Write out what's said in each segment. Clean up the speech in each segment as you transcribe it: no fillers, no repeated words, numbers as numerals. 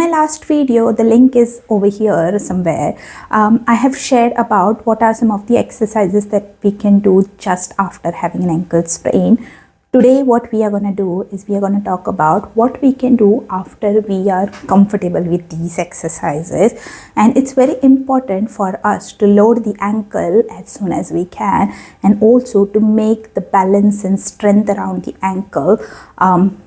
my last video, the link is over here somewhere. I have shared about what are some of the exercises that we can do just after having an ankle sprain. Today what we are going to do is we are going to talk about what we can do after we are comfortable with these exercises, and it's very important for us to load the ankle as soon as we can, and also to make the balance and strength around the ankle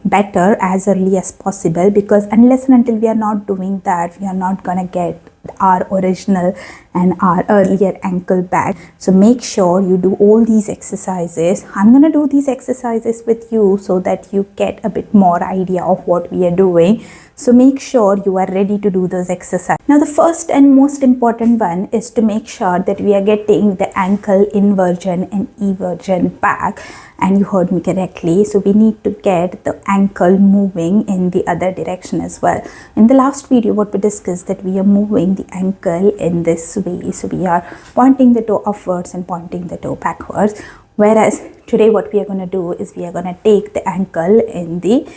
better as early as possible, because unless and until we are not doing that, we are not going to get our original and our earlier ankle back. So make sure you do all these exercises. I'm going to do these exercises with you so that you get a bit more idea of what we are doing. So make sure you are ready to do those exercises. Now the first and most important one is to make sure that we are getting the ankle inversion and eversion back. And you heard me correctly. So we need to get the ankle moving in the other direction as well. In the last video, what we discussed, that we are moving the ankle in this way. So we are pointing the toe upwards and pointing the toe backwards. Whereas today what we are going to do is we are going to take the ankle in the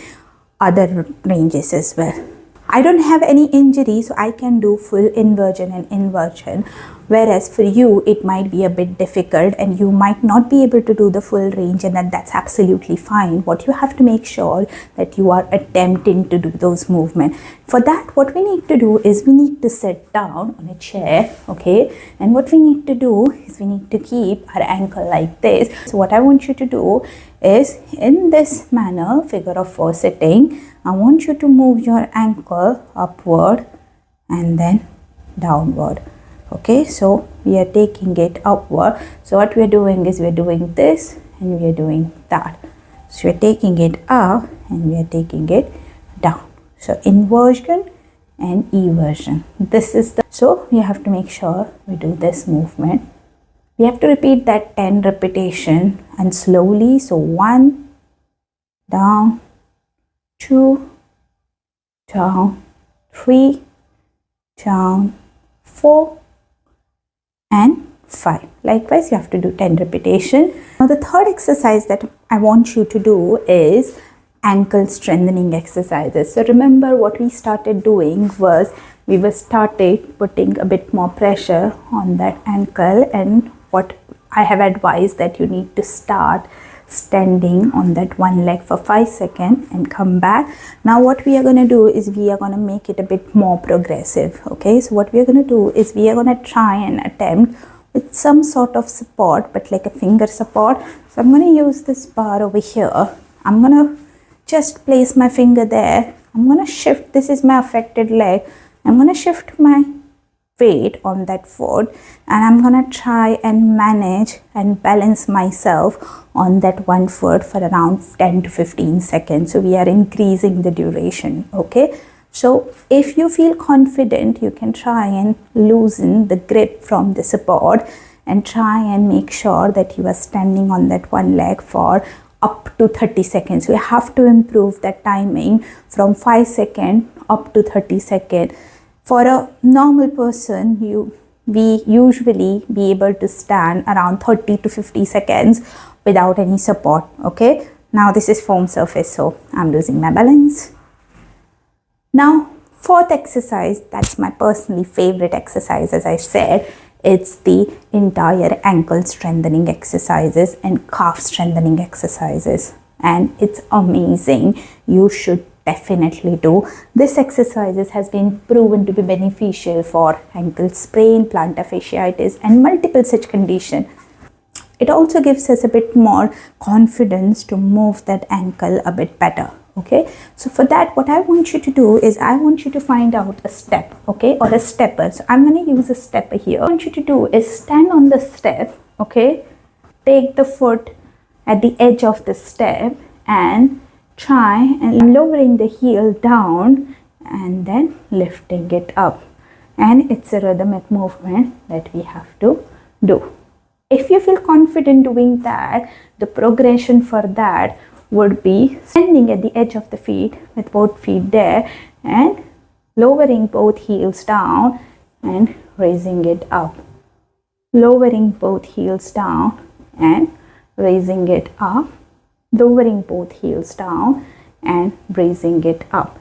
other ranges as well. I don't have any injury, so I can do full inversion and inversion, whereas for you it might be a bit difficult and you might not be able to do the full range, and that's absolutely fine. What you have to make sure that you are attempting to do those movements. For that, what we need to do is we need to sit down on a chair, okay, and what we need to do is we need to keep our ankle like this. So what I want you to do is, in this manner, figure of 4 sitting, I want you to move your ankle upward and then downward. Okay, so we are taking it upward. So what we are doing is we are doing this and we are doing that. So we are taking it up and we are taking it down. So inversion and eversion. This is the, so we have to make sure we do this movement. We have to repeat that 10 repetition and slowly. So 1, down, 2, down, 3, down, 4, and 5. Likewise, you have to do 10 repetition. Now the third exercise that I want you to do is ankle strengthening exercises. So remember, what we started doing was we were started putting a bit more pressure on that ankle, and what I have advised that you need to start standing on that one leg for 5 seconds and come back. Now what we are going to do is we are going to make it a bit more progressive. Okay, so what we are going to do is we are going to try and attempt with some sort of support, but like a finger support. So I'm going to use this bar over here. I'm going to just place my finger there. I'm going to shift, this is my affected leg, I'm going to shift my weight on that foot, and I'm gonna try and manage and balance myself on that one foot for around 10 to 15 seconds. So we are increasing the duration. Okay, so if you feel confident, you can try and loosen the grip from the support and try and make sure that you are standing on that one leg for up to 30 seconds. You have to improve that timing from 5 seconds up to 30 seconds. For a normal person, we usually be able to stand around 30 to 50 seconds without any support. Okay, now this is foam surface, so I'm losing my balance. Now fourth exercise, that's my personally favorite exercise. As I said, it's the entire ankle strengthening exercises and calf strengthening exercises, and it's amazing. You should definitely do this. Exercises has been proven to be beneficial for ankle sprain, plantar fasciitis, and multiple such conditions. It also gives us a bit more confidence to move that ankle a bit better. Okay, so for that, what I want you to do is I want you to find out a step, okay, or a stepper. So I'm going to use a stepper here. What I want you to do is stand on the step, okay, take the foot at the edge of the step and try and lowering the heel down and then lifting it up, and it's a rhythmic movement that we have to do. If you feel confident doing that, the progression for that would be standing at the edge of the feet with both feet there and lowering both heels down and raising it up, lowering both heels down and raising it up, lowering both heels down and raising it up.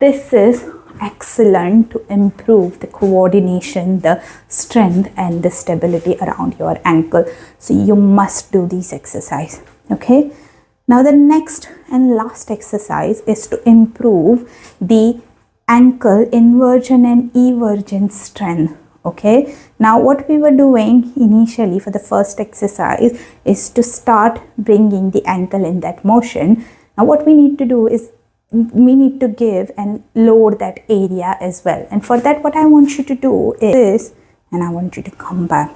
This is excellent to improve the coordination, the strength and the stability around your ankle. So you must do these exercise. Okay. Now the next and last exercise is to improve the ankle inversion and eversion strength. Okay. Now what we were doing initially for the first exercise is to start bringing the ankle in that motion. Now what we need to do is we need to give and load that area as well. And for that, what I want you to do is, and I want you to come back.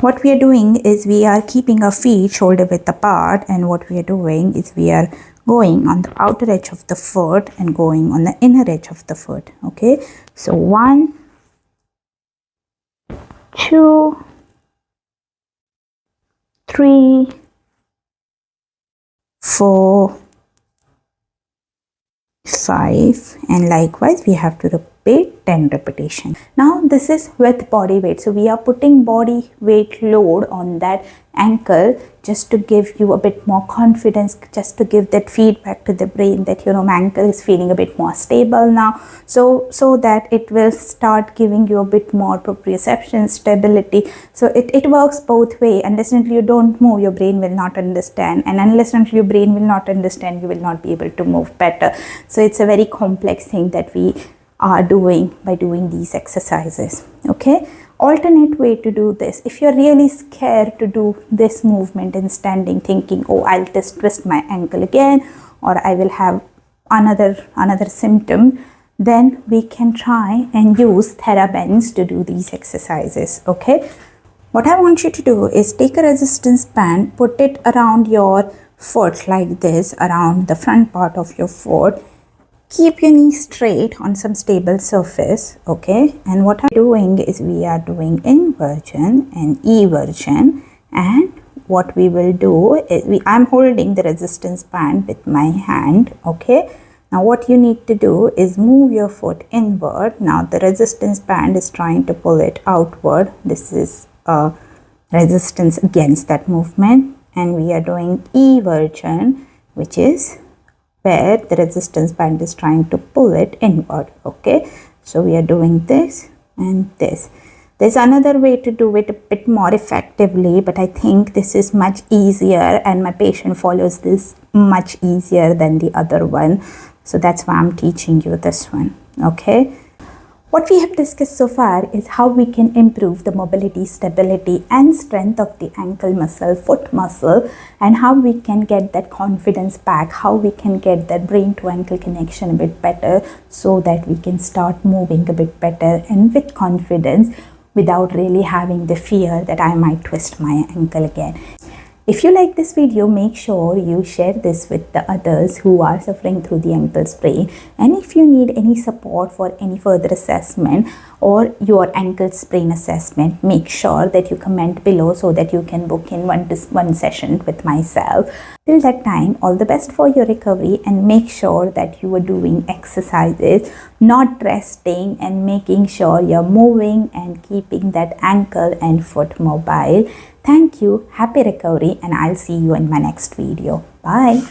What we are doing is we are keeping our feet shoulder width apart, and what we are doing is we are going on the outer edge of the foot and going on the inner edge of the foot. Okay, so 1, 2, 3, 4, 5, and likewise we have to repeat 10 repetitions. Now this is with body weight, so we are putting body weight load on that ankle just to give you a bit more confidence, just to give that feedback to the brain that my ankle is feeling a bit more stable now, so that it will start giving you a bit more proprioception, stability. So it works both way. Unless until you don't move, your brain will not understand, and unless until your brain will not understand, you will not be able to move better. So it's a very complex thing that we are doing by doing these exercises. Okay, alternate way to do this: if you're really scared to do this movement in standing, thinking, oh, I'll just twist my ankle again, or I will have another symptom, then we can try and use TheraBends to do these exercises. Okay, what I want you to do is take a resistance band, put it around your foot like this, around the front part of your foot. Keep your knee straight on some stable surface. Okay, and what I'm doing is we are doing inversion and eversion, and what we will do is I'm holding the resistance band with my hand. Okay, now what you need to do is move your foot inward. Now the resistance band is trying to pull it outward. This is a resistance against that movement, and we are doing eversion, which is where the resistance band is trying to pull it inward. Okay, so we are doing this and this. There's another way to do it a bit more effectively, but I think this is much easier and my patient follows this much easier than the other one. So that's why I'm teaching you this one. Okay. What we have discussed so far is how we can improve the mobility, stability and strength of the ankle muscle, foot muscle, and how we can get that confidence back, how we can get that brain to ankle connection a bit better so that we can start moving a bit better and with confidence without really having the fear that I might twist my ankle again. If you like this video, make sure you share this with the others who are suffering through the ankle sprain. And if you need any support for any further assessment or your ankle sprain assessment, make sure that you comment below so that you can book in one session with myself. Till that time, all the best for your recovery, and make sure that you are doing exercises, not resting, and making sure you're moving and keeping that ankle and foot mobile. Thank you, happy recovery, and I'll see you in my next video. Bye.